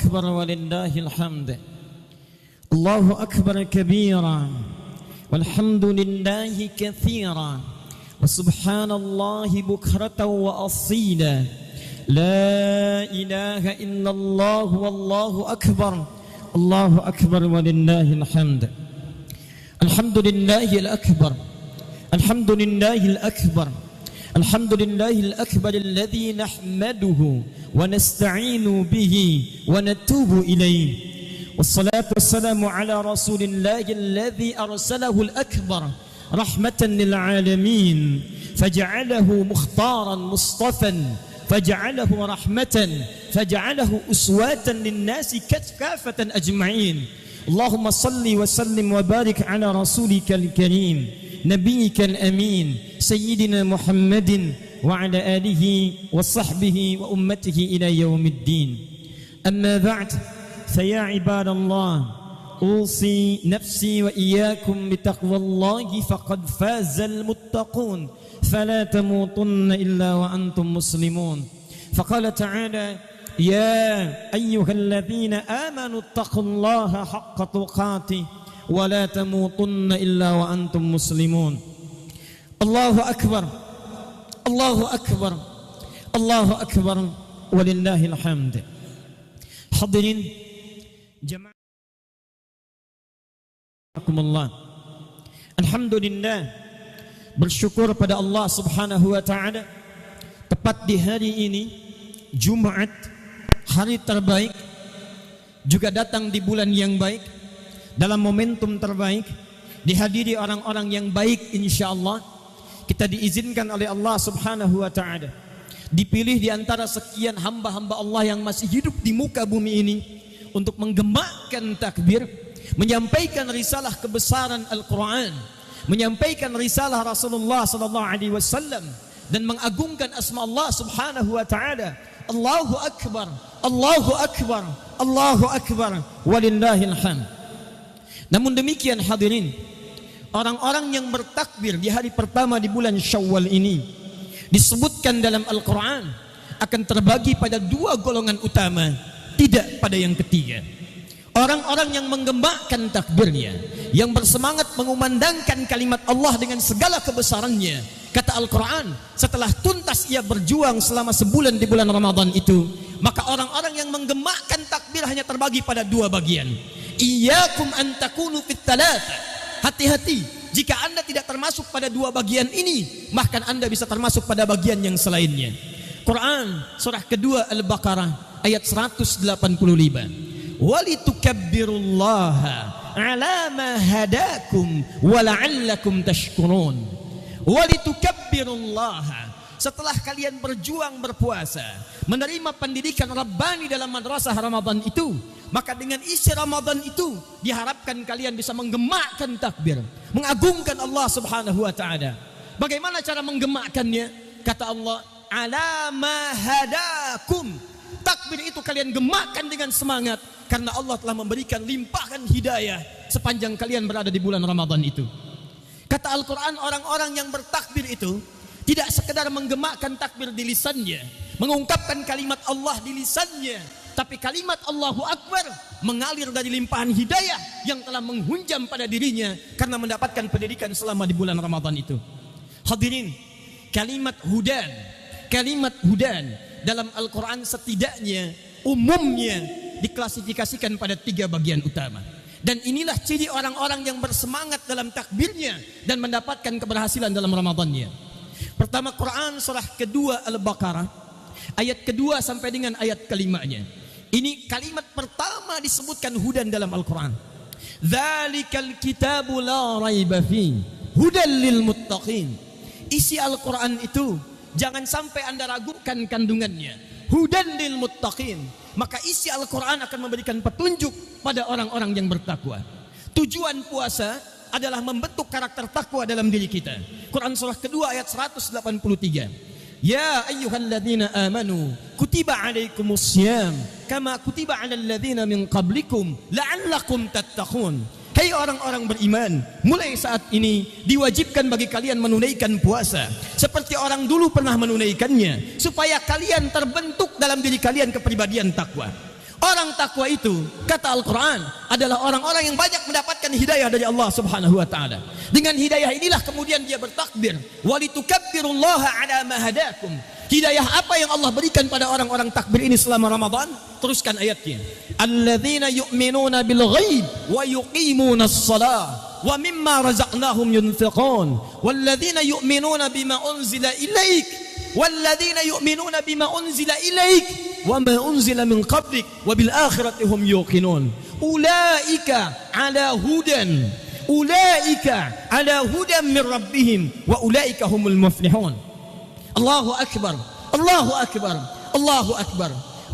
أكبر ولله الحمد الله أكبر كبيرا والحمد لله كثيرا وسبحان الله بكرة وأصيلا لا إله إلا الله والله أكبر الله أكبر ولله الحمد الحمد لله الأكبر الحمد لله الأكبر الحمد لله الأكبر الذي نحمده ونستعين به ونتوب إليه والصلاة والسلام على رسول الله الذي أرسله الأكبر رحمة للعالمين فجعله مختارا مصطفى فجعله رحمة فجعله أسوة للناس كافة أجمعين اللهم صل وسلم وبارك على رسولك الكريم نبيك الأمين سيدنا محمد وعلى آله وصحبه وأمته إلى يوم الدين أما بعد فيا عباد الله أوصي نفسي وإياكم بتقوى الله فقد فاز المتقون فلا تموتن إلا وأنتم مسلمون فقال تعالى يا أيها الذين آمنوا اتقوا الله حق تقاته ولا تموتن إلا وأنتم مسلمون الله أكبر الله أكبر الله أكبر ولله الحمد. Hadirin jemaah alhamdulillah, bersyukur pada Allah Subhanahu wa taala tepat di hari ini Jumat, hari terbaik, juga datang di bulan yang baik, dalam momentum terbaik, dihadiri orang-orang yang baik insyaallah. Kita diizinkan oleh Allah Subhanahu wa taala dipilih di antara sekian hamba-hamba Allah yang masih hidup di muka bumi ini untuk menggemakan takbir, menyampaikan risalah kebesaran Al-Quran, menyampaikan risalah Rasulullah sallallahu alaihi wasallam, dan mengagungkan asma Allah Subhanahu wa taala. Allahu akbar, Allahu akbar, Allahu akbar walillahil hamd. Namun demikian hadirin, orang-orang yang bertakbir di hari pertama di bulan Syawal ini disebutkan dalam Al-Quran akan terbagi pada dua golongan utama, tidak pada yang ketiga. Orang-orang yang menggemakan takbirnya, yang bersemangat mengumandangkan kalimat Allah dengan segala kebesarannya. Kata Al-Quran, setelah tuntas ia berjuang selama sebulan di bulan Ramadan itu, maka orang-orang yang menggemakan takbir hanya terbagi pada dua bagian. Iyyakum an takunu fit thalatha. Hati-hati, jika Anda tidak termasuk pada dua bagian ini, bahkan Anda bisa termasuk pada bagian yang selainnya. Quran surah kedua Al-Baqarah ayat 185. Walitukabbirullaha ala ma hadakum wa la'allakum tashkurun. Walitukabbirullaha, setelah kalian berjuang berpuasa, menerima pendidikan Rabbani dalam madrasah Ramadan itu, maka dengan isi Ramadan itu diharapkan kalian bisa menggemakkan takbir, mengagungkan Allah Subhanahu wa taala. Bagaimana cara menggemakkannya? Kata Allah, ala ma hadakum. Takbir itu kalian gemakkan dengan semangat karena Allah telah memberikan limpahan hidayah sepanjang kalian berada di bulan Ramadan itu. Kata Al-Quran, orang-orang yang bertakbir itu tidak sekedar menggemakkan takbir di lisannya, mengungkapkan kalimat Allah di lisannya, tapi kalimat Allahu Akbar mengalir dari limpahan hidayah yang telah menghunjam pada dirinya karena mendapatkan pendidikan selama di bulan Ramadan itu. Hadirin, kalimat hudan dalam Al-Quran setidaknya umumnya diklasifikasikan pada tiga bagian utama. Dan inilah ciri orang-orang yang bersemangat dalam takbirnya dan mendapatkan keberhasilan dalam Ramadannya. Pertama, Quran surah kedua Al-Baqarah ayat kedua sampai dengan ayat kelimanya. Ini kalimat pertama disebutkan hudan dalam Al-Quran. Dzalikal kitabu la raiba fi hudan lil muttaqin. Isi Al-Quran itu jangan sampai Anda ragukan kandungannya. Hudan lil muttaqin. Maka isi Al-Quran akan memberikan petunjuk pada orang-orang yang bertakwa. Tujuan puasa adalah membentuk karakter takwa dalam diri kita. Quran surah kedua ayat 183. Ya ayyuhalladzina amanu kutiba alaikumussyam kama kutiba alal ladzina min qablikum la'allakum tattaqun. Hai orang-orang beriman, mulai saat ini diwajibkan bagi kalian menunaikan puasa seperti orang dulu pernah menunaikannya, supaya kalian terbentuk dalam diri kalian kepribadian takwa. Orang takwa itu, kata Al-Quran, adalah orang-orang yang banyak mendapatkan hidayah dari Allah Subhanahu wa ta'ala. Dengan hidayah inilah kemudian dia bertakbir, walitukabbirullaha ala ma hadakum. Hidayah apa yang Allah berikan pada orang-orang takbir ini selama Ramadan? Teruskan ayatnya. Alladzina yu'minuna bil ghaib wa yuqimuna as-salah wa mimma razaqnahum yunfiqun walladzina yu'minuna bima unzila ilaik والذين يؤمنون بما أنزل إليك وما أنزل من قبلك وبالآخرة هم يوقنون أولئك على هدى من ربهم وأولئك هم المفلحون. الله أكبر الله أكبر الله أكبر.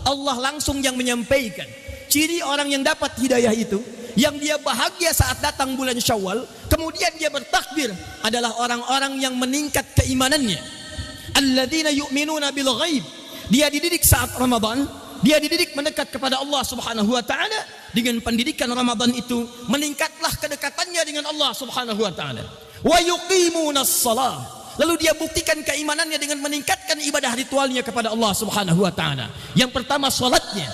Allah langsung yang menyampaikan ciri orang yang dapat hidayah itu, yang dia bahagia saat datang bulan Syawal, kemudian dia bertakbir, adalah orang-orang yang meningkat keimanannya. Alladzina yu'minuna bil ghaib. Dia dididik saat Ramadan, dia dididik mendekat kepada Allah Subhanahu wa taala. Dengan pendidikan Ramadan itu meningkatlah kedekatannya dengan Allah Subhanahu wa taala. Wa yuqimunas shalah. Lalu dia buktikan keimanannya dengan meningkatkan ibadah ritualnya kepada Allah Subhanahu wa taala. Yang pertama salatnya.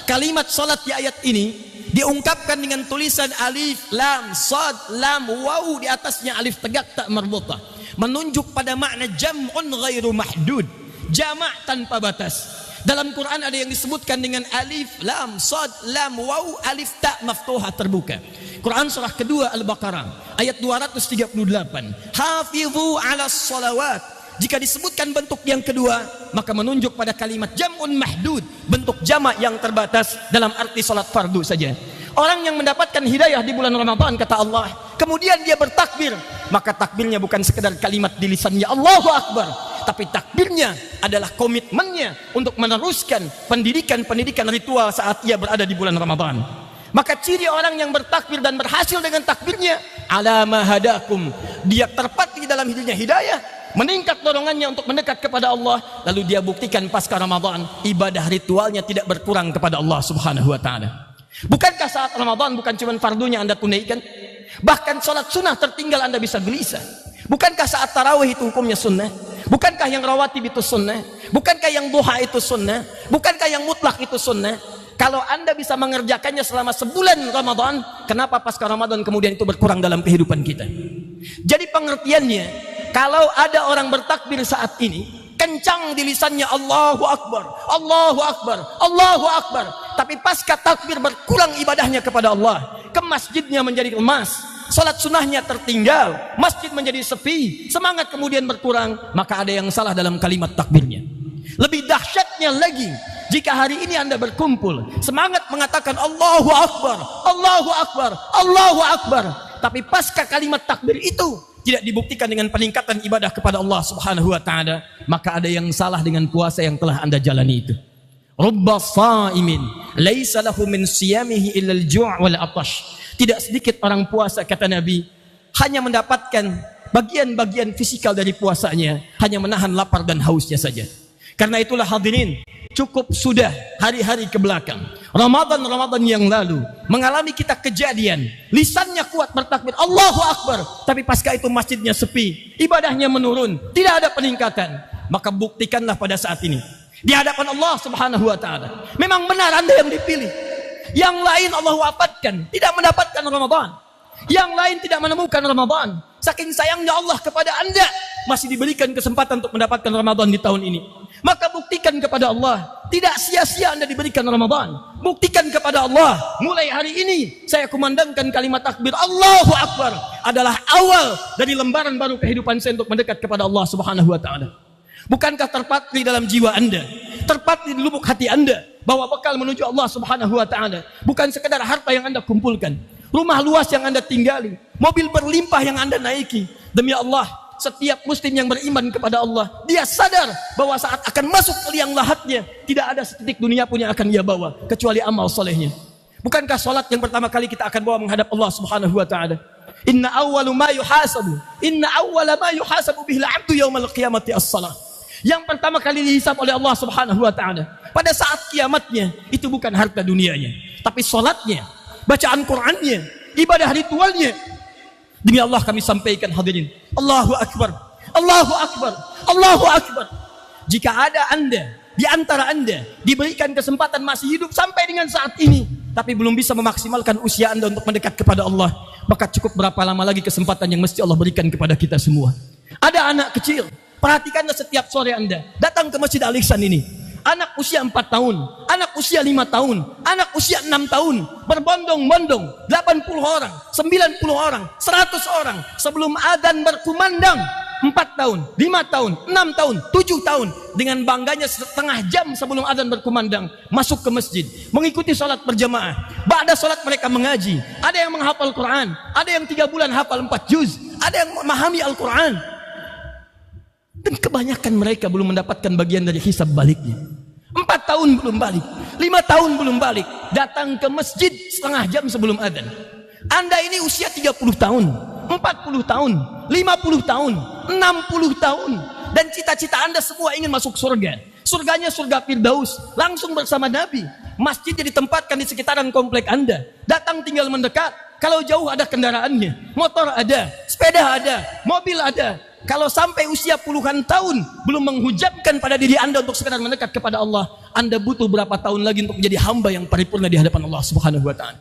Kalimat salat di ayat ini diungkapkan dengan tulisan alif lam sad lam waw, di atasnya alif tegak tak marbutah, menunjuk pada makna jam'un ghairu mahdud, jamak tanpa batas. Dalam Quran ada yang disebutkan dengan alif lam sad lam waw alif ta maftuhah terbuka. Quran surah kedua Al-Baqarah ayat 238. Hafizu 'alas shalawat. Jika disebutkan bentuk yang kedua, maka menunjuk pada kalimat jam'un mahdud, bentuk jamak yang terbatas dalam arti salat fardu saja. Orang yang mendapatkan hidayah di bulan Ramadan, kata Allah, kemudian dia bertakbir, maka takbirnya bukan sekedar kalimat di lisannya Allahu Akbar, tapi takbirnya adalah komitmennya untuk meneruskan pendidikan ritual saat ia berada di bulan Ramadan. Maka ciri orang yang bertakbir dan berhasil dengan takbirnya, ala ma hadakum, dia terpati dalam hidupnya hidayah, meningkat dorongannya untuk mendekat kepada Allah. Lalu dia buktikan pasca Ramadan, ibadah ritualnya tidak berkurang kepada Allah Subhanahu wa ta'ala. Bukankah saat Ramadan bukan cuma fardunya Anda tunaikan, bahkan sholat sunnah tertinggal Anda bisa gelisah? Bukankah saat tarawih itu hukumnya sunnah? Bukankah yang rawatib itu sunnah? Bukankah yang duha itu sunnah? Bukankah yang mutlak itu sunnah? Kalau Anda bisa mengerjakannya selama sebulan Ramadan, kenapa pasca Ramadan kemudian itu berkurang dalam kehidupan kita? Jadi pengertiannya, kalau ada orang bertakbir saat ini, kencang di lisannya Allahu Akbar, Allahu Akbar, Allahu Akbar, tapi pasca takbir berkurang ibadahnya kepada Allah, ke masjidnya menjadi lemas, salat sunnahnya tertinggal, masjid menjadi sepi, semangat kemudian berkurang, maka ada yang salah dalam kalimat takbirnya. Lebih dahsyatnya lagi, jika hari ini Anda berkumpul semangat mengatakan Allahu Akbar, Allahu Akbar, Allahu Akbar, tapi pasca kalimat takbir itu tidak dibuktikan dengan peningkatan ibadah kepada Allah Subhanahu wa ta'ala, maka ada yang salah dengan puasa yang telah Anda jalani itu. Rubba shaimin laisa lahu min siyamihi illa al-ju' wal 'atash. Tidak sedikit orang puasa, kata Nabi, hanya mendapatkan bagian-bagian fisikal dari puasanya, hanya menahan lapar dan hausnya saja. Karena itulah hadirin, cukup sudah hari-hari ke belakang, Ramadan yang lalu, mengalami kita kejadian, lisannya kuat bertakbir Allahu Akbar, tapi pasca itu masjidnya sepi, ibadahnya menurun, tidak ada peningkatan. Maka buktikanlah pada saat ini di hadapan Allah Subhanahu wa ta'ala, memang benar Anda yang dipilih. Yang lain Allah wafatkan, tidak mendapatkan Ramadan. Yang lain tidak menemukan Ramadan. Saking sayangnya Allah kepada Anda, masih diberikan kesempatan untuk mendapatkan Ramadan di tahun ini. Maka buktikan kepada Allah, tidak sia-sia Anda diberikan Ramadan. Buktikan kepada Allah, mulai hari ini saya kumandangkan kalimat takbir Allahu Akbar adalah awal dari lembaran baru kehidupan saya untuk mendekat kepada Allah Subhanahu wa ta'ala. Bukankah terpatri dalam jiwa Anda, terpatri di lubuk hati Anda, bahwa bekal menuju Allah Subhanahu wa ta'ala bukan sekadar harta yang Anda kumpulkan, rumah luas yang Anda tinggali, mobil berlimpah yang Anda naiki. Demi Allah, setiap muslim yang beriman kepada Allah, dia sadar bahwa saat akan masuk ke liang lahatnya, tidak ada setitik dunia pun yang akan dia bawa kecuali amal solehnya. Bukankah salat yang pertama kali kita akan bawa menghadap Allah Subhanahu wa ta'ala? Inna awwala ma yuhasabu bihi al-'abdu yaumal qiyamati as-salah. Yang pertama kali dihisab oleh Allah Subhanahu wa ta'ala pada saat kiamatnya itu bukan harta dunianya, tapi salatnya, bacaan Qur'annya, ibadah ritualnya. Demi Allah kami sampaikan hadirin, Allahu Akbar, Allahu Akbar, Allahu Akbar. Jika ada Anda di antara Anda diberikan kesempatan masih hidup sampai dengan saat ini, tapi belum bisa memaksimalkan usia Anda untuk mendekat kepada Allah, maka cukup berapa lama lagi kesempatan yang mesti Allah berikan kepada kita semua. Ada anak kecil, perhatikanlah setiap sore Anda datang ke Masjid Al-Ihsan ini. Anak usia 4 tahun, anak usia 5 tahun, anak usia 6 tahun, berbondong-bondong, 80 orang, 90 orang, 100 orang, sebelum adzan berkumandang, 4 tahun, 5 tahun, 6 tahun, 7 tahun, dengan bangganya setengah jam sebelum adzan berkumandang, masuk ke masjid, mengikuti sholat berjamaah. Ba'da sholat mereka mengaji, ada yang menghafal Quran, ada yang 3 bulan hafal 4 juz, ada yang memahami Al-Quran. Dan kebanyakan mereka belum mendapatkan bagian dari hisab baliknya. 4 tahun belum balik, 5 tahun belum balik, datang ke masjid setengah jam sebelum adzan. Anda ini usia 30 tahun, 40 tahun, 50 tahun, 60 tahun, dan cita-cita Anda semua ingin masuk surga. Surganya surga Firdaus, langsung bersama Nabi. Masjid ditempatkan di sekitaran komplek Anda. Datang tinggal mendekat. Kalau jauh ada kendaraannya, motor ada, sepeda ada, mobil ada. Kalau sampai usia puluhan tahun belum menghujamkan pada diri Anda untuk sekadar mendekat kepada Allah, Anda butuh berapa tahun lagi untuk menjadi hamba yang paripurna di hadapan Allah Subhanahu wa taala.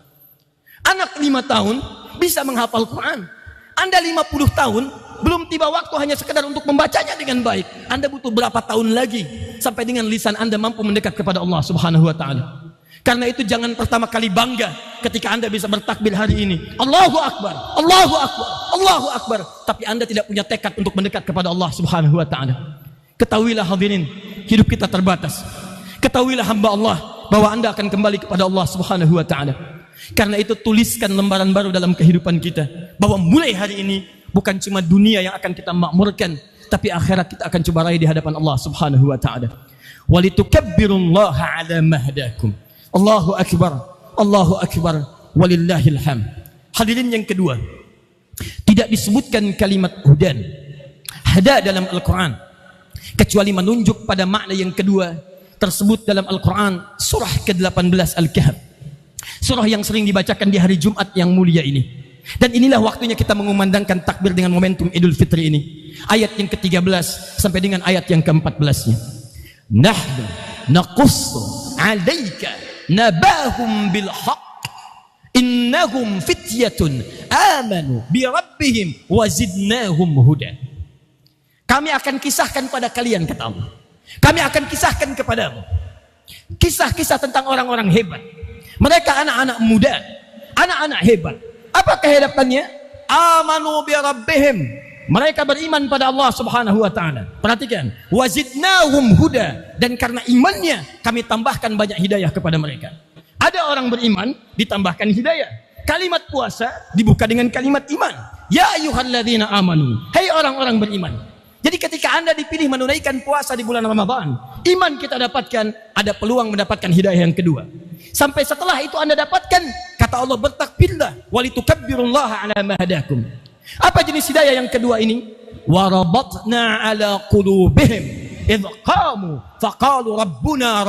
Anak 5 tahun bisa menghafal Quran. Anda 50 tahun belum tiba waktu hanya sekadar untuk membacanya dengan baik. Anda butuh berapa tahun lagi sampai dengan lisan Anda mampu mendekat kepada Allah Subhanahu wa taala. Karena itu jangan pertama kali bangga ketika Anda bisa bertakbir hari ini, Allahu Akbar, Allahu Akbar, Allahu Akbar, tapi Anda tidak punya tekad untuk mendekat kepada Allah Subhanahu wa taala. Ketahuilah hadirin, hidup kita terbatas. Ketahuilah hamba Allah bahwa Anda akan kembali kepada Allah Subhanahu wa taala. Karena itu tuliskan lembaran baru dalam kehidupan kita, bahwa mulai hari ini bukan cuma dunia yang akan kita makmurkan, tapi akhirat kita akan coba raih di hadapan Allah Subhanahu wa taala. Walitukabbirullaha ala ma hadakum. Allahu Akbar, Allahu Akbar, walillahil hamd. Hadirin yang kedua, tidak disebutkan kalimat hudan, hada dalam Al-Quran, kecuali menunjuk pada makna yang kedua tersebut dalam Al-Quran, surah ke-18 Al-Kahf, surah yang sering dibacakan di hari Jumat yang mulia ini. Dan inilah waktunya kita mengumandangkan takbir dengan momentum Idul Fitri ini. Ayat yang ke-13 sampai dengan ayat yang ke-14-nya. Nahnu naqussu 'alaika nabahum bil haqq innahum fityatun amanu bi rabbihim wa zidnahum huda. Kami akan kisahkan pada kalian, kata Allah. Kami akan kisahkan kepadamu kisah-kisah tentang orang-orang hebat. Mereka anak-anak muda, anak-anak hebat. Apa kehebatannya? Amanu bi rabbihim. Mereka beriman pada Allah Subhanahu wa taala. Perhatikan, wazidnahum huda, dan karena imannya kami tambahkan banyak hidayah kepada mereka. Ada orang beriman ditambahkan hidayah. Kalimat puasa dibuka dengan kalimat iman. Ya ayyuhalladzina amanu. Hai orang-orang beriman. Jadi ketika Anda dipilih menunaikan puasa di bulan Ramadan, iman kita dapatkan, ada peluang mendapatkan hidayah yang kedua. Sampai setelah itu Anda dapatkan, kata Allah, bertakbirlah walitukabbirullaha ala ma hadakum. Apa jenis hidayah yang kedua ini? Warabatna ala qulubihim idh qamu faqalu rabbuna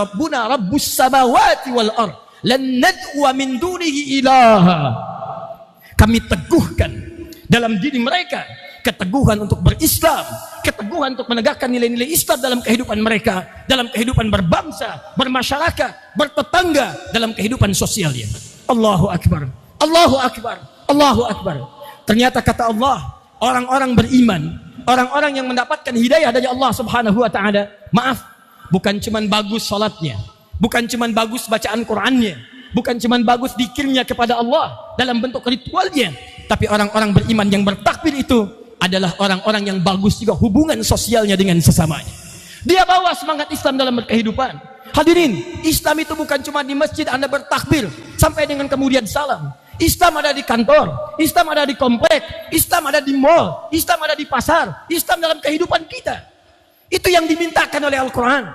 rabbus samawati wal ard lan nad'u min dunihi ilaha. Kami teguhkan dalam diri mereka keteguhan untuk berislam, keteguhan untuk menegakkan nilai-nilai Islam dalam kehidupan mereka, dalam kehidupan berbangsa, bermasyarakat, bertetangga, dalam kehidupan sosialnya. Allahu Akbar, Allahu Akbar, Allahu Akbar. Ternyata kata Allah, orang-orang beriman, orang-orang yang mendapatkan hidayah dari Allah Subhanahu wa taala, maaf, bukan cuman bagus salatnya, bukan cuman bagus bacaan Qur'annya, bukan cuman bagus zikirnya kepada Allah dalam bentuk ritualnya, tapi orang-orang beriman yang bertakbir itu adalah orang-orang yang bagus juga hubungan sosialnya dengan sesamanya. Dia bawa semangat Islam dalam berkehidupan. Hadirin, Islam itu bukan cuma di masjid Anda bertakbir sampai dengan kemudian salam. Islam ada di kantor, Islam ada di komplek, Islam ada di mall, Islam ada di pasar, Islam dalam kehidupan kita. Itu yang dimintakan oleh Al-Quran.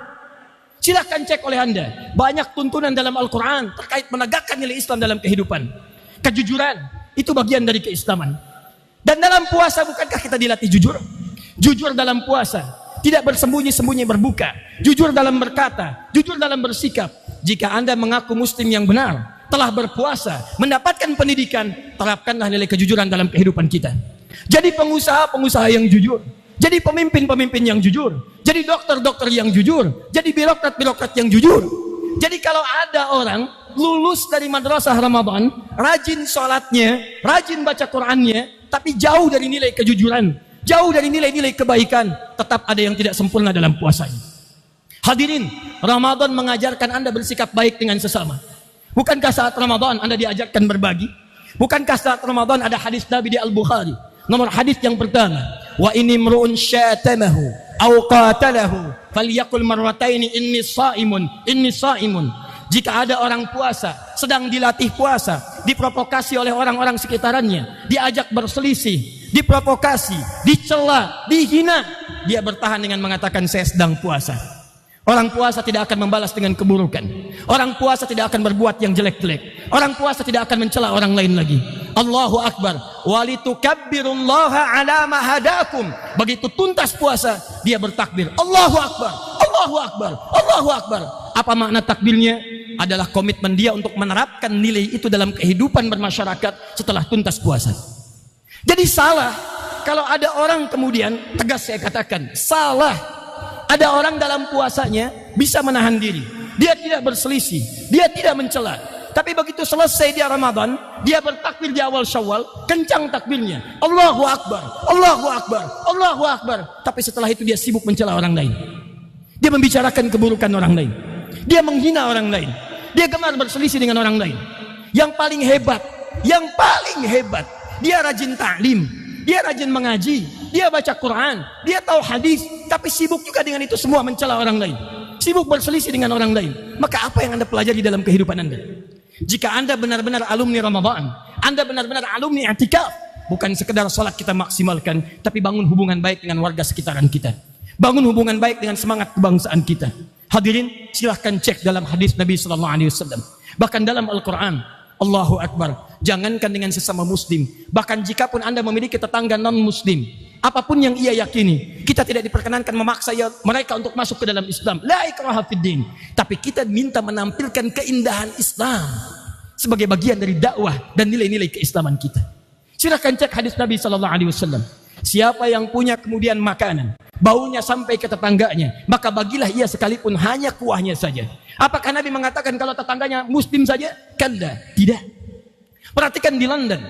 Silahkan cek oleh Anda, banyak tuntunan dalam Al-Quran terkait menegakkan nilai Islam dalam kehidupan. Kejujuran, itu bagian dari keislaman. Dan dalam puasa bukankah kita dilatih jujur? Jujur dalam puasa, tidak bersembunyi-sembunyi berbuka, jujur dalam berkata, jujur dalam bersikap. Jika Anda mengaku muslim yang benar, telah berpuasa, mendapatkan pendidikan, terapkanlah nilai kejujuran dalam kehidupan kita. Jadi pengusaha-pengusaha yang jujur, jadi pemimpin-pemimpin yang jujur, jadi dokter-dokter yang jujur, jadi birokrat-birokrat yang jujur. Jadi kalau ada orang lulus dari madrasah Ramadan, rajin sholatnya, rajin baca Qur'annya, tapi jauh dari nilai kejujuran, jauh dari nilai-nilai kebaikan, tetap ada yang tidak sempurna dalam puasanya. Hadirin, Ramadan mengajarkan Anda bersikap baik dengan sesama. Bukankah saat Ramadan Anda diajarkan berbagi? Bukankah saat Ramadan ada hadis Nabi di Al-Bukhari? Nomor hadis yang pertama, wa ini mru'un syatamahu aw qatalahu falyaqul marrataini inni shaimun. Jika ada orang puasa sedang dilatih puasa, diprovokasi oleh orang-orang sekitarannya, diajak berselisih, diprovokasi, dicela, dihina, dia bertahan dengan mengatakan saya sedang puasa. Orang puasa tidak akan membalas dengan keburukan. Orang puasa tidak akan berbuat yang jelek-jelek. Orang puasa tidak akan mencela orang lain lagi. Allahu Akbar. Walitukabbirullaha ala ma hadakum. Begitu tuntas puasa, dia bertakbir. Allahu Akbar. Allahu Akbar. Allahu Akbar. Apa makna takbirnya? Adalah komitmen dia untuk menerapkan nilai itu dalam kehidupan bermasyarakat setelah tuntas puasa. Jadi salah kalau ada orang kemudian, tegas saya katakan, salah. Ada orang dalam puasanya bisa menahan diri, dia tidak berselisih, dia tidak mencela. Tapi begitu selesai dia Ramadan, dia bertakbir di awal Syawal, kencang takbirnya, Allahu Akbar, Allahu Akbar, Allahu Akbar. Tapi setelah itu dia sibuk mencela orang lain, dia membicarakan keburukan orang lain, dia menghina orang lain, dia gemar berselisih dengan orang lain. Yang paling hebat, dia rajin ta'lim, dia rajin mengaji, dia baca Quran, dia tahu hadis, tapi sibuk juga dengan itu semua mencela orang lain, sibuk berselisih dengan orang lain. Maka apa yang Anda pelajari dalam kehidupan Anda? Jika Anda benar-benar alumni Ramadan, Anda benar-benar alumni i'tikaf, bukan sekedar salat kita maksimalkan, tapi bangun hubungan baik dengan warga sekitaran kita, bangun hubungan baik dengan semangat kebangsaan kita. Hadirin, silahkan cek dalam hadis Nabi SAW, bahkan dalam Al-Quran. Allahu Akbar. Jangankan dengan sesama muslim, bahkan jikapun Anda memiliki tetangga non-muslim, apapun yang ia yakini, kita tidak diperkenankan memaksa mereka untuk masuk ke dalam Islam. La ikraha fid din. Tapi kita minta menampilkan keindahan Islam sebagai bagian dari dakwah dan nilai-nilai keislaman kita. Silakan cek hadis Nabi SAW. Siapa yang punya kemudian makanan, baunya sampai ke tetangganya, maka bagilah ia sekalipun hanya kuahnya saja. Apakah Nabi mengatakan kalau tetangganya muslim saja? Kalla, tidak. Perhatikan di London,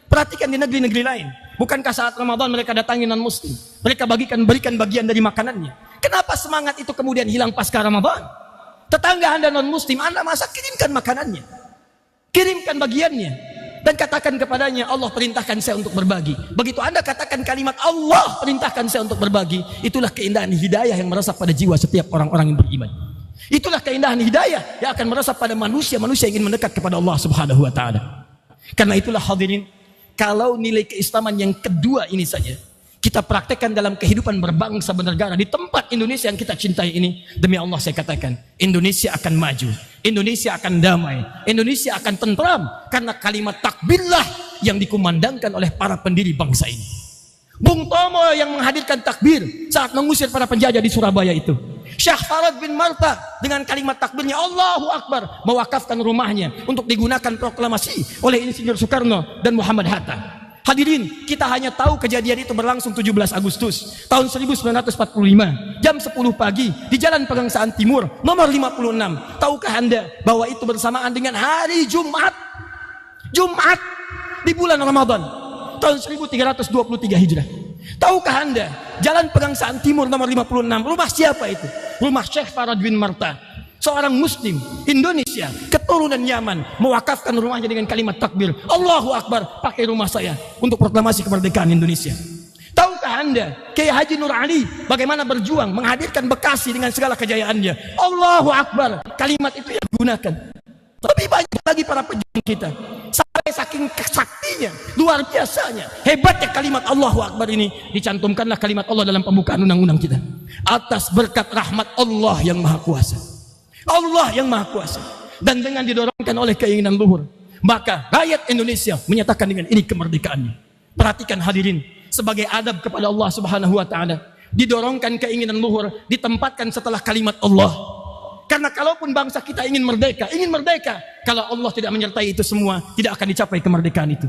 perhatikan di negeri-negeri lain. Bukankah saat Ramadan mereka datangi non-muslim, mereka berikan bagian dari makanannya? Kenapa semangat itu kemudian hilang pasca Ramadan? Tetangga Anda non-muslim, Anda masak, kirimkan makanannya, kirimkan bagiannya, dan katakan kepadanya, Allah perintahkan saya untuk berbagi. Begitu Anda katakan kalimat Allah perintahkan saya untuk berbagi, itulah keindahan hidayah yang meresap pada jiwa setiap orang-orang yang beriman. Itulah keindahan hidayah yang akan meresap pada manusia-manusia yang ingin mendekat kepada Allah Subhanahu wa taala. Karena itulah hadirin, kalau nilai keislaman yang kedua ini saja kita praktekkan dalam kehidupan berbangsa bernegara di tempat Indonesia yang kita cintai ini, demi Allah saya katakan, Indonesia akan maju, Indonesia akan damai, Indonesia akan tentram, karena kalimat takbirlah yang dikumandangkan oleh para pendiri bangsa ini. Bung Tomo yang menghadirkan takbir saat mengusir para penjajah di Surabaya itu. Syekh Farad bin Marta dengan kalimat takbirnya Allahu Akbar mewakafkan rumahnya untuk digunakan proklamasi oleh Insinyur Soekarno dan Muhammad Hatta. Hadirin, kita hanya tahu kejadian itu berlangsung 17 Agustus tahun 1945 jam 10 pagi di Jalan Pegangsaan Timur nomor 56. Tahukah Anda bahwa itu bersamaan dengan hari Jumat di bulan Ramadan tahun 1323 Hijrah. Tahukah Anda Jalan Pegangsaan Timur nomor 56 rumah siapa itu? Rumah Syekh Farad bin Marta, seorang muslim Indonesia keturunan Yaman, mewakafkan rumahnya dengan kalimat takbir Allahu Akbar, pakai rumah saya untuk proklamasi kemerdekaan Indonesia. Tahukah Anda Kiai Haji Nur Ali bagaimana berjuang menghadirkan Bekasi dengan segala kejayaannya? Allahu Akbar, kalimat itu yang digunakan. Lebih banyak lagi para pejuang kita, sampai saking saktinya, luar biasanya, hebatnya kalimat Allahu Akbar ini, dicantumkanlah kalimat Allah dalam pembukaan undang-undang kita. Atas berkat rahmat Allah yang Maha Kuasa, Allah yang Maha Kuasa, dan dengan didorongkan oleh keinginan luhur, maka rakyat Indonesia menyatakan dengan ini kemerdekaannya. Perhatikan hadirin, sebagai adab kepada Allah Subhanahu wa taala, didorongkan keinginan luhur, ditempatkan setelah kalimat Allah. Karena kalaupun bangsa kita ingin merdeka, kalau Allah tidak menyertai itu semua, tidak akan dicapai kemerdekaan itu.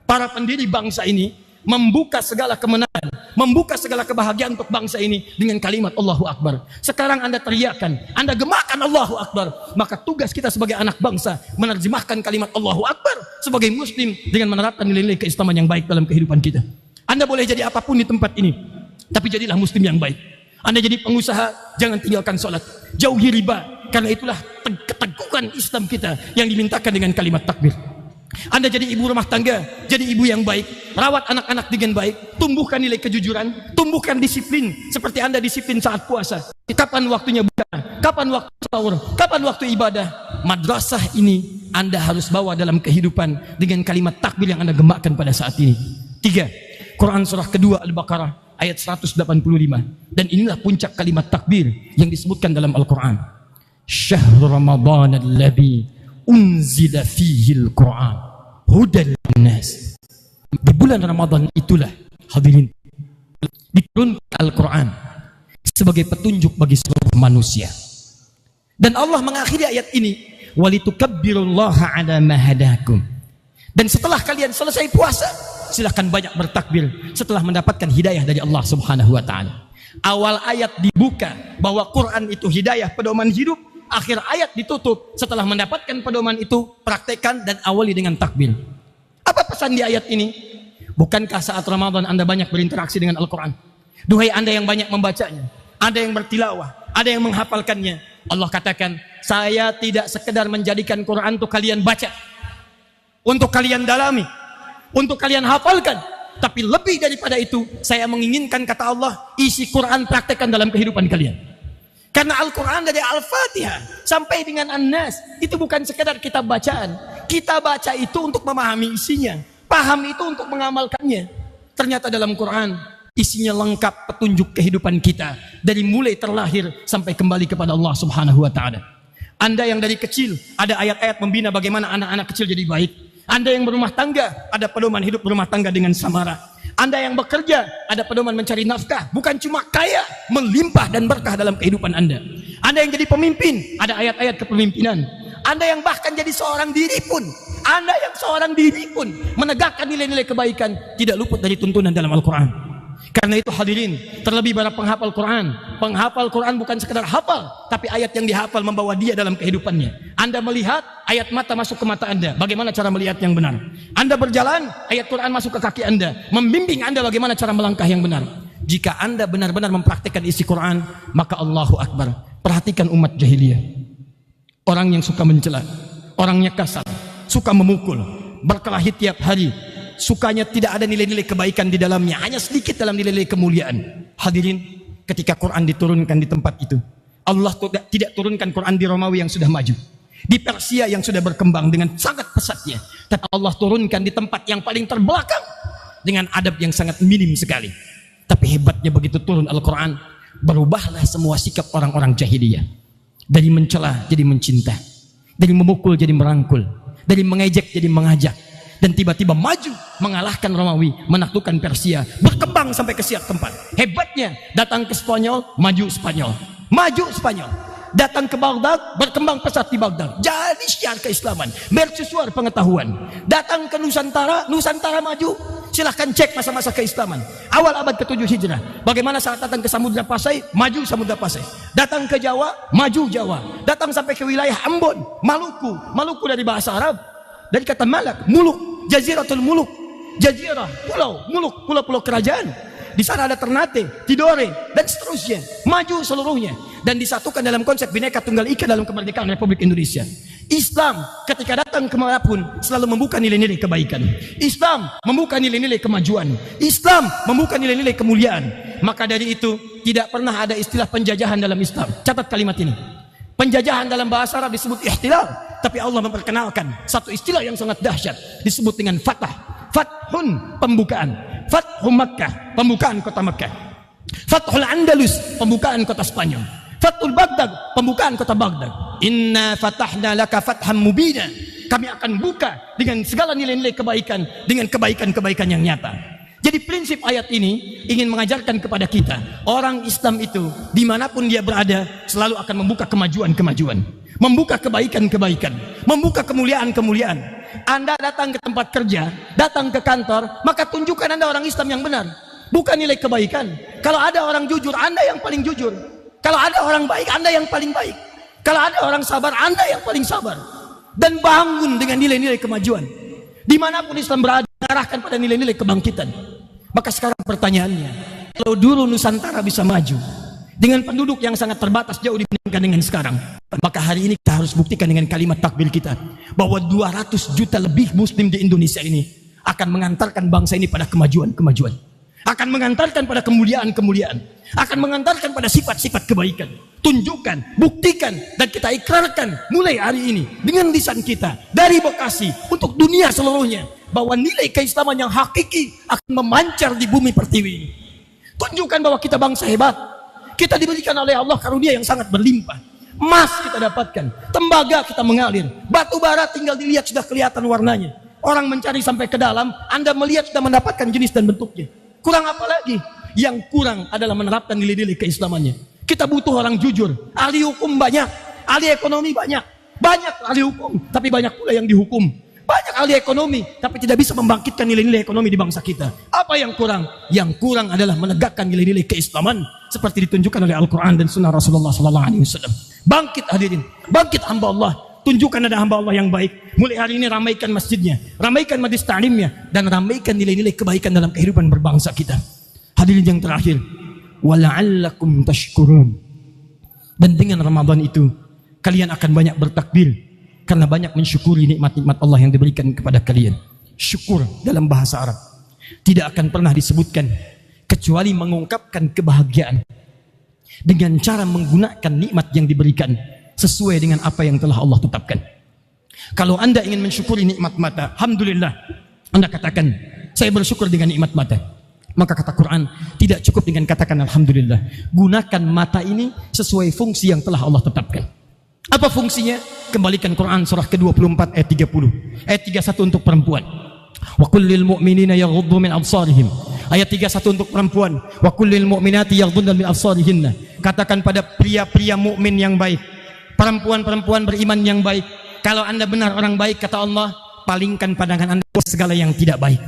Para pendiri bangsa ini membuka segala kemenangan, membuka segala kebahagiaan untuk bangsa ini dengan kalimat Allahu Akbar. Sekarang Anda teriakkan, Anda gemakan Allahu Akbar, maka tugas kita sebagai anak bangsa menerjemahkan kalimat Allahu Akbar sebagai muslim dengan menerapkan nilai-nilai keislaman yang baik dalam kehidupan kita. Anda boleh jadi apapun di tempat ini, tapi jadilah muslim yang baik. Anda jadi pengusaha, jangan tinggalkan sholat, jauhi riba, karena itulah keteguhan Islam kita yang dimintakan dengan kalimat takbir. Anda jadi ibu rumah tangga, jadi ibu yang baik, rawat anak-anak dengan baik, tumbuhkan nilai kejujuran, tumbuhkan disiplin seperti Anda disiplin saat puasa. Kapan waktunya buka, kapan waktu sahur, kapan waktu ibadah. Madrasah ini Anda harus bawa dalam kehidupan dengan kalimat takbir yang Anda gemakan pada saat ini. 3. Quran surah kedua Al-Baqarah ayat 185. Dan inilah puncak kalimat takbir yang disebutkan dalam Al-Quran. Syahrul Ramadan alladzi unzila fihil Quran hudan linnas. Di bulan Ramadan itulah hadirin diturunkan Al-Quran sebagai petunjuk bagi seluruh manusia. Dan Allah mengakhiri ayat ini, walitukabbirullaha ala ma hadakum. Dan setelah kalian selesai puasa, silakan banyak bertakbir setelah mendapatkan hidayah dari Allah Subhanahu wa taala. Awal ayat dibuka bahwa Quran itu hidayah, pedoman hidup. Akhir ayat ditutup setelah mendapatkan pedoman itu, praktekkan dan awali dengan takbir. Apa pesan di ayat ini? Bukankah saat Ramadan Anda banyak berinteraksi dengan Al-Quran? Duhai Anda yang banyak membacanya, Anda yang bertilawah, ada yang menghafalkannya. Allah katakan, saya tidak sekedar menjadikan Quran untuk kalian baca, untuk kalian dalami, untuk kalian hafalkan, tapi lebih daripada itu, saya menginginkan, kata Allah, isi Quran praktekkan dalam kehidupan kalian. Karena Al-Quran dari Al-Fatihah sampai dengan An-Nas itu bukan sekedar kitab bacaan. Kita baca itu untuk memahami isinya, paham itu untuk mengamalkannya. Ternyata dalam Quran isinya lengkap petunjuk kehidupan kita dari mulai terlahir sampai kembali kepada Allah Subhanahu wa taala. Anda yang dari kecil ada ayat-ayat membina bagaimana anak-anak kecil jadi baik. Anda yang berumah tangga ada pedoman hidup berumah tangga dengan samara. Anda yang bekerja ada pedoman mencari nafkah, bukan cuma kaya, melimpah dan berkah dalam kehidupan Anda. Anda yang jadi pemimpin ada ayat-ayat kepemimpinan. Anda yang bahkan jadi seorang diri pun, Anda yang seorang diri pun menegakkan nilai-nilai kebaikan tidak luput dari tuntunan dalam Al-Quran. Karena itu hadirin, terlebih para penghafal Quran. Penghafal Quran bukan sekedar hafal, tapi ayat yang dihafal membawa dia dalam kehidupannya. Anda melihat, ayat mata masuk ke mata Anda, bagaimana cara melihat yang benar. Anda berjalan, ayat Quran masuk ke kaki Anda, membimbing Anda bagaimana cara melangkah yang benar. Jika Anda benar-benar mempraktikkan isi Quran, maka Allahu Akbar. Perhatikan umat jahiliyah, orang yang suka mencela, orangnya kasar, suka memukul, berkelahi tiap hari, sukanya tidak ada nilai-nilai kebaikan di dalamnya, hanya sedikit dalam nilai-nilai kemuliaan. Hadirin, ketika Quran diturunkan di tempat itu, Allah tidak turunkan Quran di Romawi yang sudah maju, di Persia yang sudah berkembang dengan sangat pesatnya, tapi Allah turunkan di tempat yang paling terbelakang dengan adab yang sangat minim sekali. Tapi hebatnya begitu turun Al-Quran, berubahlah semua sikap orang-orang jahiliyah. Dari mencela jadi mencinta, dari memukul jadi merangkul, dari mengejek jadi mengajak. Dan tiba-tiba maju mengalahkan Romawi, menaklukkan Persia, berkembang sampai ke setiap tempat. Hebatnya, datang ke Spanyol, maju Spanyol, maju Spanyol. Datang ke Baghdad, berkembang pesat di Baghdad, jadi syiar keislaman, mercusuar pengetahuan. Datang ke Nusantara, Nusantara maju. Silahkan cek masa-masa keislaman awal abad ke-7 Hijrah, bagaimana saat datang ke Samudra Pasai, maju Samudra Pasai. Datang ke Jawa, maju Jawa. Datang sampai ke wilayah Ambon, Maluku. Maluku dari bahasa Arab, dari kata malak, muluk, jaziratul muluk, jazirah, pulau, muluk, pulau-pulau kerajaan. Di sana ada Ternate, Tidore, dan seterusnya. Maju seluruhnya dan disatukan dalam konsep Bhinneka Tunggal Ika dalam kemerdekaan Republik Indonesia. Islam ketika datang ke manapun selalu membuka nilai-nilai kebaikan. Islam membuka nilai-nilai kemajuan. Islam membuka nilai-nilai kemuliaan. Maka dari itu tidak pernah ada istilah penjajahan dalam Islam. Catat kalimat ini. Penjajahan dalam bahasa Arab disebut ihtilal, tapi Allah memperkenalkan satu istilah yang sangat dahsyat disebut dengan fatah. Fathun, pembukaan. Fathul Makkah, pembukaan kota Makkah. Fathul Andalus, pembukaan kota Spanyol. Fathul Baghdad, pembukaan kota Baghdad. Inna fatahna laka fatham mubina. Kami akan buka dengan segala nilai-nilai kebaikan, dengan kebaikan-kebaikan yang nyata. Jadi prinsip ayat ini ingin mengajarkan kepada kita, orang Islam itu dimanapun dia berada selalu akan membuka kemajuan-kemajuan, membuka kebaikan-kebaikan, membuka kemuliaan-kemuliaan. Anda datang ke tempat kerja, datang ke kantor, maka tunjukkan Anda orang Islam yang benar. bukan nilai kebaikan. Kalau ada orang jujur, Anda yang paling jujur. Kalau ada orang baik, Anda yang paling baik. Kalau ada orang sabar, Anda yang paling sabar. Dan bangun dengan nilai-nilai kemajuan. Dimanapun Islam berada, arahkan pada nilai-nilai kebangkitan. Maka sekarang pertanyaannya, kalau dulu Nusantara bisa maju dengan penduduk yang sangat terbatas jauh dibandingkan dengan sekarang, maka hari ini kita harus buktikan dengan kalimat takbir kita bahwa 200 juta lebih muslim di Indonesia ini akan mengantarkan bangsa ini pada kemajuan-kemajuan, akan mengantarkan pada kemuliaan-kemuliaan, akan mengantarkan pada sifat-sifat kebaikan. Tunjukkan, buktikan, dan kita ikrarkan mulai hari ini dengan lisan kita dari Bekasi untuk dunia seluruhnya bahwa nilai keislaman yang hakiki akan memancar di bumi pertiwi ini. Tunjukkan bahwa kita bangsa hebat. Kita diberikan oleh Allah karunia yang sangat berlimpah. Emas kita dapatkan, tembaga kita mengalir, batu bara tinggal dilihat sudah kelihatan warnanya. Orang mencari sampai ke dalam, Anda melihat sudah mendapatkan jenis dan bentuknya. Kurang apa lagi? Yang kurang adalah menerapkan nilai-nilai keislamannya. Kita butuh orang jujur. Ahli hukum banyak, ahli ekonomi banyak ahli hukum, tapi banyak pula yang dihukum. Banyak ahli ekonomi, tapi tidak bisa membangkitkan nilai-nilai ekonomi di bangsa kita. Apa yang kurang? Yang kurang adalah menegakkan nilai-nilai keislaman seperti ditunjukkan oleh Al-Quran dan Sunnah Rasulullah SAW. Bangkit hadirin, bangkit hamba Allah. Tunjukkan ada hamba Allah yang baik. Mulai hari ini ramaikan masjidnya, ramaikan majlis ta'limnya, dan ramaikan nilai-nilai kebaikan dalam kehidupan berbangsa kita. Hadirin yang terakhir, wala'allakum tashkurun. Dan dengan Ramadan itu kalian akan banyak bertakbir karena banyak mensyukuri nikmat-nikmat Allah yang diberikan kepada kalian. Syukur dalam bahasa Arab tidak akan pernah disebutkan kecuali mengungkapkan kebahagiaan dengan cara menggunakan nikmat yang diberikan sesuai dengan apa yang telah Allah tetapkan. Kalau Anda ingin mensyukuri nikmat mata, alhamdulillah, Anda katakan saya bersyukur dengan nikmat mata. Maka kata Quran, tidak cukup dengan katakan alhamdulillah. Gunakan mata ini sesuai fungsi yang telah Allah tetapkan. Apa fungsinya? Kembalikan Quran surah ke-24 ayat 30. Ayat 31 untuk perempuan. Wa kullil mu'minina yaghuddu min absarihim. Ayat 31 untuk perempuan. Wa kullil mu'minati yaghuddna min absarihinna. Katakan pada pria-pria mukmin yang baik, perempuan-perempuan beriman yang baik, kalau Anda benar orang baik, kata Allah, palingkan pandangan Anda segala yang tidak baik.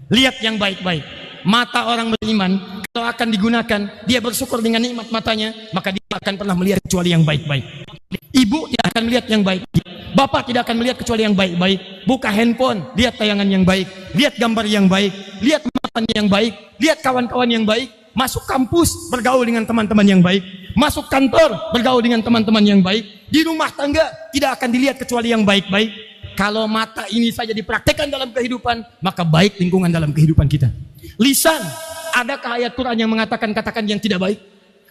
Lihat yang baik-baik. Mata orang beriman kalau akan digunakan, dia bersyukur dengan nikmat matanya, maka dia akan pernah melihat kecuali yang baik-baik. Ibu tidak akan melihat yang baik, bapak tidak akan melihat kecuali yang baik-baik. Buka handphone, lihat tayangan yang baik, lihat gambar yang baik, lihat makan yang baik, lihat kawan-kawan yang baik. Masuk kampus, bergaul dengan teman-teman yang baik. Masuk kantor, bergaul dengan teman-teman yang baik. Di rumah tangga tidak akan dilihat kecuali yang baik-baik. Kalau mata ini saja dipraktekkan dalam kehidupan, maka baik lingkungan dalam kehidupan kita. Lisan, adakah ayat Quran yang mengatakan katakan yang tidak baik?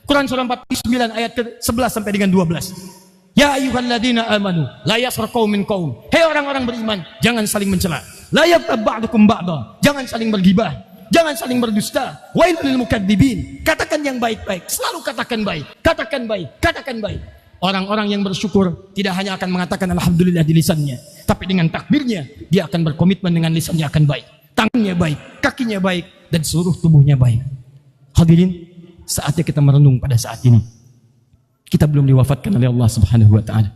Quran surah 49 ayat ke-11 sampai dengan 12. Ya ayyuhalladzina amanu la yaskhar qaumin qaum. Hei orang-orang beriman, jangan saling mencela. La yaghtab ba'dukum ba'dha. Jangan saling bergibah, jangan saling berdusta. Wailul lil mukadzibin. Katakan yang baik-baik, selalu katakan baik. Katakan baik, katakan baik. Orang-orang yang bersyukur tidak hanya akan mengatakan alhamdulillah di lisannya, tapi dengan takbirnya dia akan berkomitmen dengan lisannya akan baik. Tangannya baik, kakinya baik, dan seluruh tubuhnya baik. Hadirin, saatnya kita merenung pada saat ini. Kita belum diwafatkan oleh Allah Subhanahu wa taala.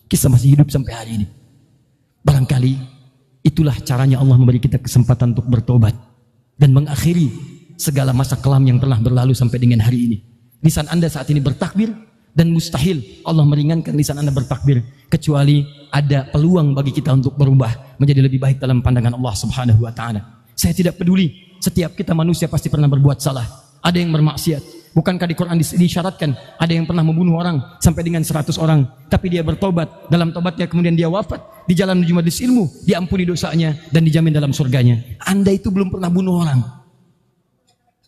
Kita masih hidup sampai hari ini. Barangkali itulah caranya Allah memberi kita kesempatan untuk bertobat dan mengakhiri segala masa kelam yang telah berlalu sampai dengan hari ini. Lisan Anda saat ini bertakbir, dan mustahil Allah meringankan lisan Anda bertakbir kecuali ada peluang bagi kita untuk berubah menjadi lebih baik dalam pandangan Allah Subhanahu wa taala. Saya tidak peduli, setiap kita manusia pasti pernah berbuat salah. Ada yang bermaksiat. Bukankah di Quran disyaratkan ada yang pernah membunuh orang sampai dengan 100 orang, tapi dia bertobat, dalam tobatnya kemudian dia wafat di jalan menuju majelis ilmu, diampuni dosanya dan dijamin dalam surganya. Anda itu belum pernah bunuh orang.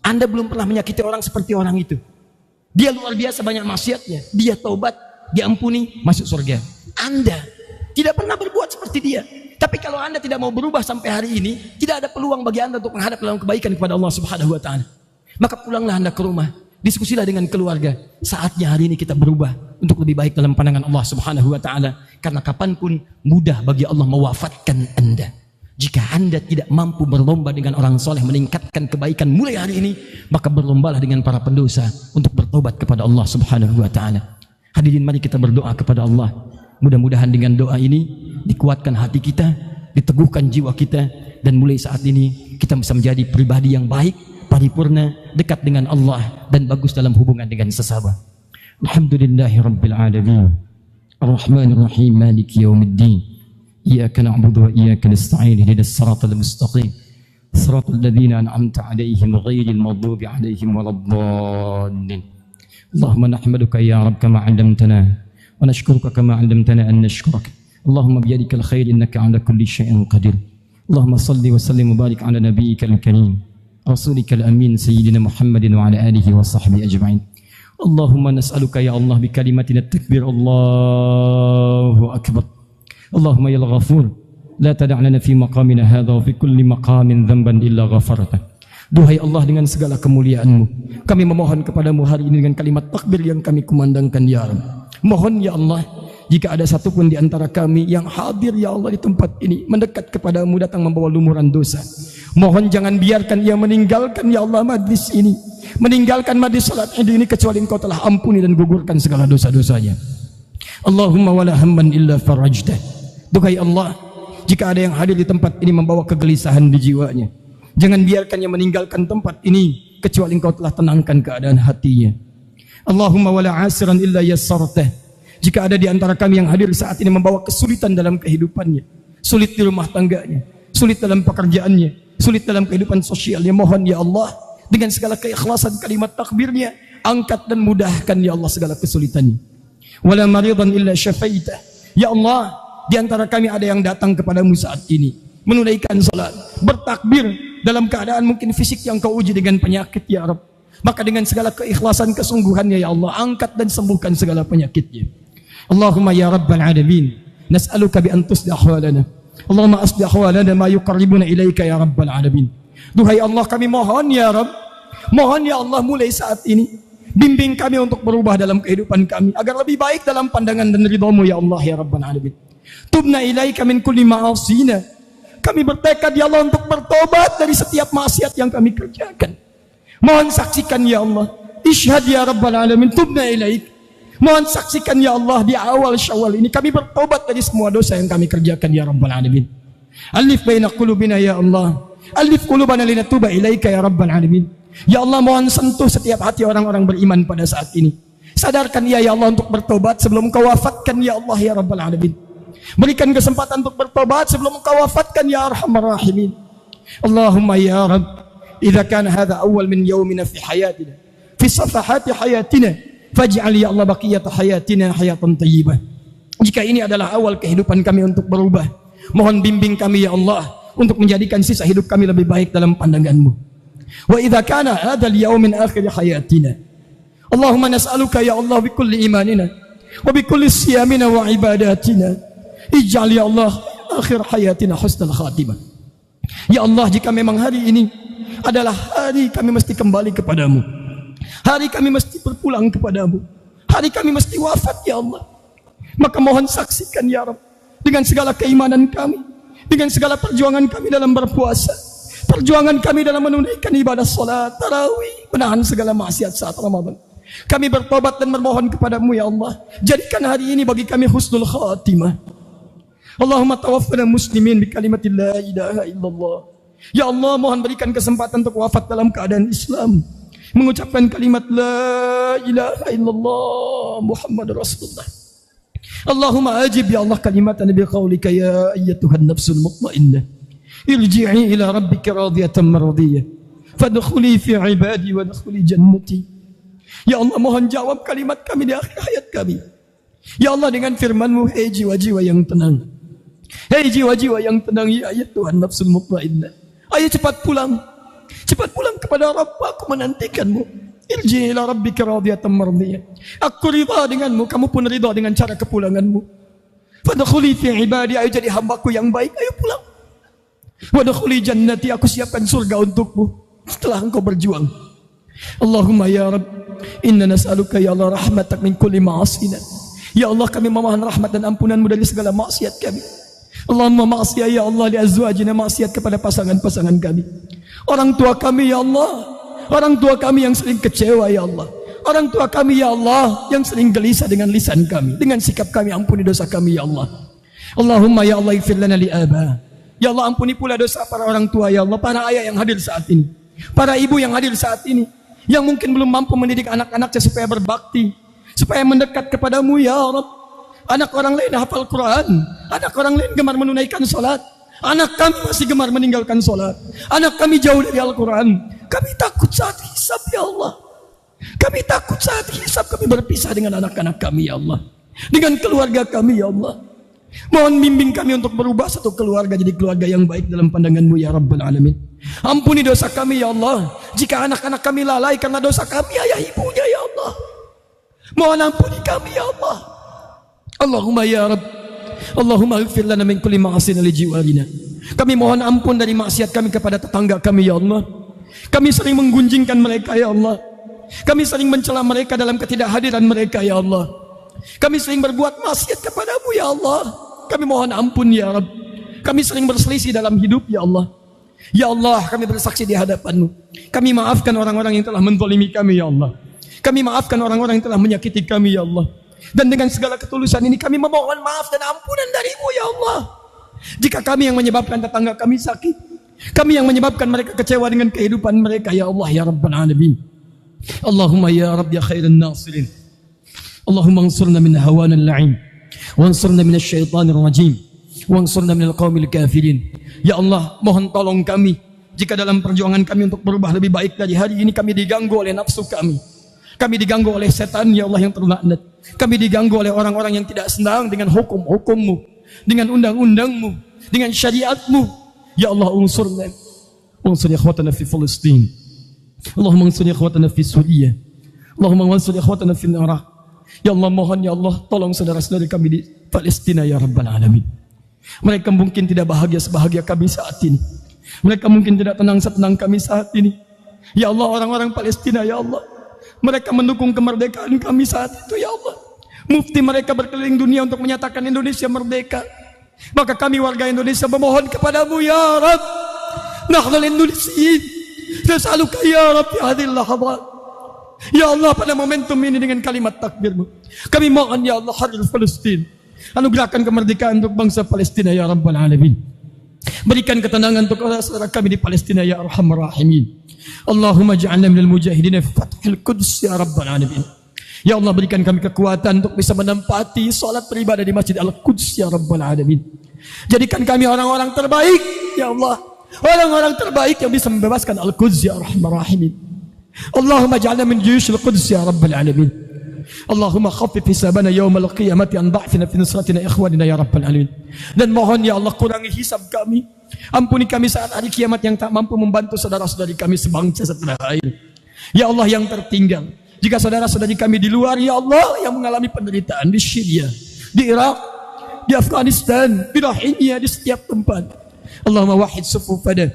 Anda belum pernah menyakiti orang seperti orang itu. Dia luar biasa banyak maksiatnya, dia taubat, diampuni, masuk surga. Anda tidak pernah berbuat seperti dia. Tapi kalau Anda tidak mau berubah sampai hari ini, tidak ada peluang bagi Anda untuk menghadap dalam kebaikan kepada Allah Subhanahu wa taala. Maka pulanglah Anda ke rumah, diskusilah dengan keluarga. Saatnya hari ini kita berubah untuk lebih baik dalam pandangan Allah Subhanahu wa taala, karena kapanpun mudah bagi Allah mewafatkan Anda. Jika Anda tidak mampu berlomba dengan orang soleh meningkatkan kebaikan mulai hari ini, maka berlombalah dengan para pendosa untuk bertobat kepada Allah Subhanahu wa taala. Hadirin, mari kita berdoa kepada Allah. Mudah-mudahan dengan doa ini dikuatkan hati kita, diteguhkan jiwa kita, dan mulai saat ini kita bisa menjadi pribadi yang baik, paripurna, dekat dengan Allah dan bagus dalam hubungan dengan sesama. Alhamdulillahirabbil alamin. Ar-Rahmanir Rahim, Maliki yaumiddin. Iyyaka na'budu wa iyyaka nasta'in. Ihdinas siratal mustaqim. Siratal ladzina an'amta 'alaihim ghairil maghdubi 'alaihim waladdallin. Allahumma nahmaduka ya Rabb kama 'allamtana wa nashkuruka kama 'allamtana an nashkuraka. Allahumma biyadikal khair innaka 'ala kulli syai'in qadir. Allahumma salli wa sallim wa barik 'ala nabiyyikal karim Rasulikal amin Sayyidina Muhammadin wa ala alihi wa sahbihi ajma'in. Allahumma nas'aluka ya Allah bi kalimatina takbir Allahu akbar. Allahumma ya Ghafur la tada' lana fi maqamina hadha wa fi kulli maqamin dhanban illa ghafarta. Duhai Allah, dengan segala kemuliaan-Mu, kami memohon kepadamu hari ini dengan kalimat takbir yang kami kumandangkan ya Rabb. Mohon ya Allah, jika ada satupun di antara kami yang hadir ya Allah di tempat ini mendekat kepadamu datang membawa lumuran dosa, mohon jangan biarkan ia meninggalkan ya Allah majlis ini, meninggalkan majlis salat ini kecuali Engkau telah ampuni dan gugurkan segala dosa-dosanya. Allahumma wala hamman illa farajtah. Duhai Allah, jika ada yang hadir di tempat ini membawa kegelisahan di jiwanya, jangan biarkan ia meninggalkan tempat ini kecuali Engkau telah tenangkan keadaan hatinya. Allahumma wala asiran illa yassartah. Jika ada di antara kami yang hadir saat ini membawa kesulitan dalam kehidupannya, sulit di rumah tangganya, sulit dalam pekerjaannya, sulit dalam kehidupan sosialnya, mohon ya Allah dengan segala keikhlasan kalimat takbirnya, angkat dan mudahkan ya Allah segala kesulitannya. Wala maridan illa syafaitah. Ya Allah, di antara kami ada yang datang kepadamu saat ini menunaikan salat, bertakbir dalam keadaan mungkin fisik yang Kau uji dengan penyakit ya Rabb. Maka dengan segala keikhlasan kesungguhannya ya Allah, angkat dan sembuhkan segala penyakitnya. Allahumma ya Rabbal alamin, nas'aluka bi an tusli ahwalana. Allahumma asli ahwalana ma yuqarribuna ilaika ya Rabbal alamin. Duhai Allah, kami mohon ya Rabb, mohon ya Allah mulai saat ini bimbing kami untuk berubah dalam kehidupan kami agar lebih baik dalam pandangan dan ridha-Mu ya Allah ya Rabbal alamin. Tubna ilaika min kulli ma'asina. Kami bertekad ya Allah untuk bertobat dari setiap maksiat yang kami kerjakan. Mohon saksikan ya Allah, ishhad ya Rabbal alamin, tubna ilaik. Mohon saksikan ya Allah di awal Syawal ini kami bertobat dari semua dosa yang kami kerjakan ya Rabbal alamin. Alif baina qulubina ya Allah. Alif qulubana linatuba ilaika ya Rabbal alamin. Ya Allah, mohon sentuh setiap hati orang-orang beriman pada saat ini. Sadarkan ya Allah untuk bertobat sebelum Kau wafatkan ya Allah ya Rabbal alamin. Berikan kesempatan untuk bertobat sebelum Kau wafatkan ya Arhamar Rahimin. Allahumma ya Rabb, idza kana hadza awwal min yawmina fi hayatina, fi safahati hayatina, faj'al ya Allah baqiyata hayatina hayatan thayyibah. Jika ini adalah awal kehidupan kami untuk berubah, mohon bimbing kami ya Allah untuk menjadikan sisa hidup kami lebih baik dalam pandangan-Mu. Wa idza kana hadzal yaum min akhir hayatina, Allahumma nas'aluka ya Allah bi kulli imanina wa bi kulli siyamina wa ibadatina, ij'al ya Allah akhir hayatina husnul khatimah. Ya Allah, jika memang hari ini adalah hari kami mesti kembali kepadamu, hari kami mesti berpulang kepadamu, hari kami mesti wafat ya Allah, maka mohon saksikan ya Rabb dengan segala keimanan kami, dengan segala perjuangan kami dalam berpuasa, perjuangan kami dalam menunaikan ibadah salat tarawih, menahan segala maksiat saat Ramadan. Kami bertobat dan bermohon kepadamu ya Allah, jadikan hari ini bagi kami husnul khatimah. Allahumma tawaffana muslimin bi kalimatil la ilaha illallah. Ya Allah, mohon berikan kesempatan untuk wafat dalam keadaan Islam, mengucapkan kalimat la ilaha illallah Muhammad Rasulullah. Allahumma ajib ya Allah kalimatan bi qaulika ya ayyatuhan nafsul mutmainnah, irji'i ila rabbika radiyatan mardiyah, fadkhuli fi ibadi wa dkhuli jannati. Ya Allah, mohon jawab kalimat kami di akhir hayat kami. Ya Allah, dengan firman-Mu, hei jiwa-jiwa yang tenang, hei jiwa-jiwa yang tenang, ya ayyatuhan nafsul mutmainnah, ayo cepat pulang kepada Rabb, aku menantikan-Mu. Irji ila rabbika radiyatan mardiyah, aku ridha dengan-Mu, kamu pun ridha dengan cara kepulangan-Mu. Fadkhuli fi ibadi, ayo jadi hamba-Ku yang baik, ayo pulang. Wadkhuli jannati, aku siapkan surga untukmu setelah engkau berjuang. Allahumma ya Rabb, inna nas'aluka ya Allah rahmatak min kulli ma'asina. Ya Allah, kami memohon rahmat dan ampunan-Mu dari segala maksiat kami. Allahumma ma'asiyah ya Allah li azwajina, maksiat kepada pasangan-pasangan kami, orang tua kami ya Allah, orang tua kami yang sering kecewa ya Allah, orang tua kami ya Allah yang sering gelisah dengan lisan kami, dengan sikap kami, ampuni dosa kami ya Allah. Allahumma ya Allah ighfir lana li aba. Ya Allah, ampuni pula dosa para orang tua ya Allah, para ayah yang hadir saat ini. Para ibu yang hadir saat ini, yang mungkin belum mampu mendidik anak-anaknya supaya berbakti, supaya mendekat kepadamu ya Rabb. Anak orang lain hafal Quran, anak orang lain gemar menunaikan sholat, anak kami masih gemar meninggalkan sholat, anak kami jauh dari Al-Quran. Kami takut saat hisab ya Allah. Kami takut saat hisab kami berpisah dengan anak-anak kami ya Allah, dengan keluarga kami ya Allah. Mohon bimbing kami untuk berubah satu keluarga jadi keluarga yang baik dalam pandangan-Mu ya Rabbal Alamin. Ampuni dosa kami ya Allah. Jika anak-anak kami lalai karena dosa kami, ayah ibunya ya Allah, mohon ampuni kami ya Allah. Allahumma ya Rabb, Allahumma ighfir lana min kulli ma'asin li jiwarina. Kami mohon ampun dari maksiat kami kepada tetangga kami ya Allah. Kami sering menggunjingkan mereka ya Allah. Kami sering mencela mereka dalam ketidakhadiran mereka ya Allah. Kami sering berbuat maksiat kepadamu ya Allah. Kami mohon ampun ya Rabb. Kami sering berselisih dalam hidup ya Allah. Ya Allah, kami bersaksi di hadapan-Mu. Kami maafkan orang-orang yang telah menzalimi kami ya Allah. Kami maafkan orang-orang yang telah menyakiti kami ya Allah. Dan dengan segala ketulusan ini kami memohon maaf dan ampunan dari-Mu ya Allah. Jika kami yang menyebabkan tetangga kami sakit, kami yang menyebabkan mereka kecewa dengan kehidupan mereka ya Allah ya Rabbal Alamin. Allahumma ya Rabb ya khairan nasirin, Allahumma ansurna min hawana al-la'in, wansurna min asy-syaithanir rajim, wansurna min al-qaumil kafirin. Ya Allah, mohon tolong kami jika dalam perjuangan kami untuk berubah lebih baik dari hari ini kami diganggu oleh nafsu kami. Kami diganggu oleh setan ya Allah yang terlaknat. Kami diganggu oleh orang-orang yang tidak senang dengan hukum-hukum-Mu, dengan undang-undang-Mu, dengan syariat-Mu. Ya Allah, unsurna, unsur ikhwatana fi Palestin. Allahumma unsur ikhwatana fi Suriah. Allahumma unsur ikhwatana fi Iraq. Ya Allah, mohon ya Allah, tolong saudara-saudari kami di Palestina ya Rabbal Alamin. Mereka mungkin tidak bahagia sebahagia kami saat ini. Mereka mungkin tidak tenang setenang kami saat ini. Ya Allah, orang-orang Palestina ya Allah, mereka mendukung kemerdekaan kami saat itu ya Allah. Mufti mereka berkeliling dunia untuk menyatakan Indonesia merdeka. Maka kami warga Indonesia memohon kepadamu ya Rabb, nahnul Indonesiyin, nas'aluka ya Rabb fi hadhil lahadhat. Ya Allah, pada momentum ini dengan kalimat takbir-Mu, kami mohon ya Allah, hadir Palestin, anugerahkan kemerdekaan untuk bangsa Palestina ya Rabbal Alamin. Berikan ketenangan untuk saudara kami di Palestina ya Arhamar Rahimin. Allahumma ja'alna minal mujahidin fi fathil Quds ya Rabbal Alamin. Ya Allah, berikan kami kekuatan untuk bisa menempati salat beribadah di Masjid Al-Quds ya Rabbal Alamin. Jadikan kami orang-orang terbaik ya Allah, orang-orang terbaik yang bisa membebaskan Al-Quds ya Arhamar Rahimin. Allahumma ja'alna min juyushil Quds ya Rabbal Alamin. Allahumma khaffif hisabana yawmal qiyamati an dha'fina fi nusratina ikhwanina ya Rabbal Alamin. Dan mohon ya Allah, kurangi hisab kami, ampuni kami saat hari kiamat yang tak mampu membantu saudara-saudari kami sebangsa setanah air. Ya Allah, yang tertinggal, jika saudara-saudari kami di luar ya Allah yang mengalami penderitaan di Syria, di Irak, di Afghanistan, di Rohingya, di setiap tempat, Allahumma wahid sufufana.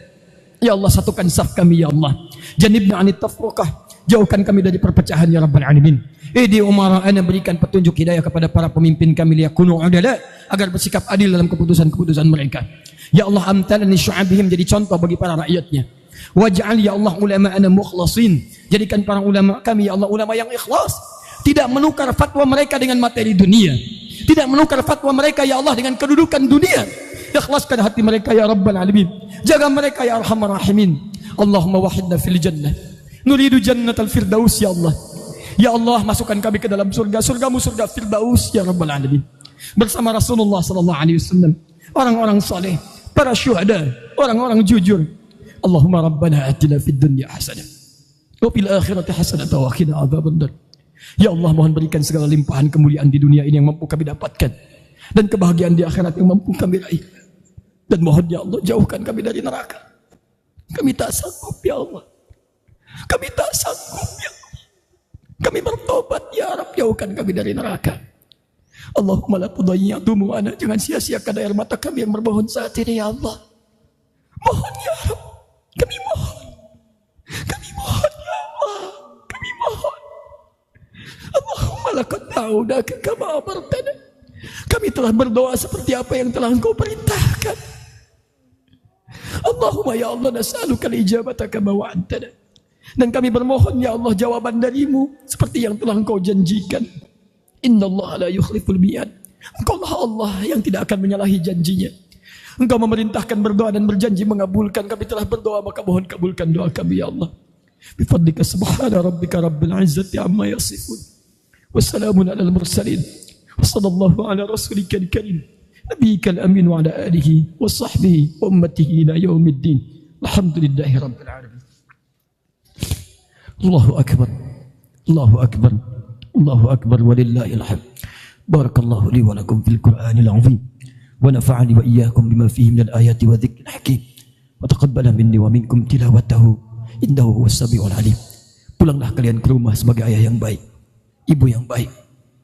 Ya Allah, satukan saf kami ya Allah. Janibna anit tafruqah, jauhkan kami dari perpecahan ya Rabbal Alamin. Idi umara'ana, berikan petunjuk hidayah kepada para pemimpin kami liyakunu adala, agar bersikap adil dalam keputusan-keputusan mereka. Ya Allah, amtalani syu'abihim, jadi contoh bagi para rakyatnya. Waj'al ya Allah ulama'ana mukhlasin, jadikan para ulama kami ya Allah ulama yang ikhlas, tidak menukar fatwa mereka dengan materi dunia, tidak menukar fatwa mereka ya Allah dengan kedudukan dunia. Ikhlaskan hati mereka ya Rabbal Alamin. Jaga mereka ya Arhamar Rahimin. Allahumma wahidna fil jannah, nuridu jannatal firdaus ya Allah. Ya Allah, masukkan kami ke dalam surga, surgamu surga firdaus ya Rabbal Alamin, bersama Rasulullah sallallahu alaihi wasallam, orang-orang saleh, para syuhada, orang-orang jujur. Allahumma rabbana atina fid dunya hasanah wa fil akhirati hasanah wa qina adzabannar. Ya Allah, mohon berikan segala limpahan kemuliaan di dunia ini yang mampu kami dapatkan, dan kebahagiaan di akhirat yang mampu kami raih. Dan mohon ya Allah, jauhkan kami dari neraka. Kami tak sanggup ya Allah, kami tak sanggup ya Allah. Kami bertobat ya Rabb, jauhkan kami dari neraka. Allahumma la tudayyi'u ana, jangan sia-siakan air mata kami yang bermohon saat ini ya Allah. Mohon ya Rabb, kami mohon ya Allah, kami mohon. Allahumma laqad na'udaka kama amartana, kami telah berdoa seperti apa yang telah Engkau perintahkan. Allahumma ya Allah, nas'aluka al-ijabata kama wa'adtana, dan kami bermohon ya Allah jawaban dari-Mu seperti yang telah Engkau janjikan. Innallaha la yukhliful mi'ad, Engkau lah Allah yang tidak akan menyalahi janjinya. Engkau memerintahkan berdoa dan berjanji mengabulkan. Kami telah berdoa, maka mohon kabulkan doa kami ya Allah. Bifadlika subhana rabbika rabbil izzati amma yasifun. Wassalamun alal mursalin. Wassallallahu ala rasulika al-karim. Nabiyika al-amin wa ala alihi wa sahbihi wa ummatihi ila yaumiddin. Alhamdulillahi rabbil alamin. Allahu akbar. Allahu akbar. Allahu akbar walillahil hamd. Barakallahu li wa lakum fil Qur'anil 'azim. Wa nafa'ani wa iyyakum bima fihi minal ayati wa dzikril hakim. Wa taqabbala minni wa minkum tilawatahu innahu huwas samiul 'alim. Pulanglah kalian ke rumah sebagai ayah yang baik, ibu yang baik,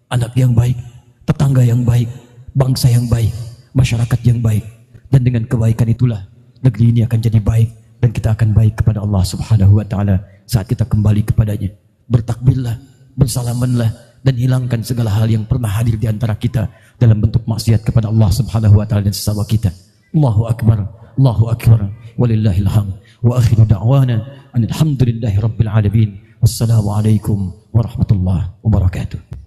anak yang baik, tetangga yang baik, bangsa yang baik, masyarakat yang baik. Dan dengan kebaikan itulah negeri ini akan jadi baik dan kita akan baik kepada Allah Subhanahu wa taala saat kita kembali kepadanya. Bertakbirlah, bersalamanlah dan hilangkan segala hal yang pernah hadir di antara kita dalam bentuk maksiat kepada Allah Subhanahu wa taala dan sesama kita. Allahu akbar, Allahu akbar, walillahil hamd. Wa akhiru da'wana alhamdulillahi rabbil alamin. Wassalamu alaikum warahmatullahi wabarakatuh.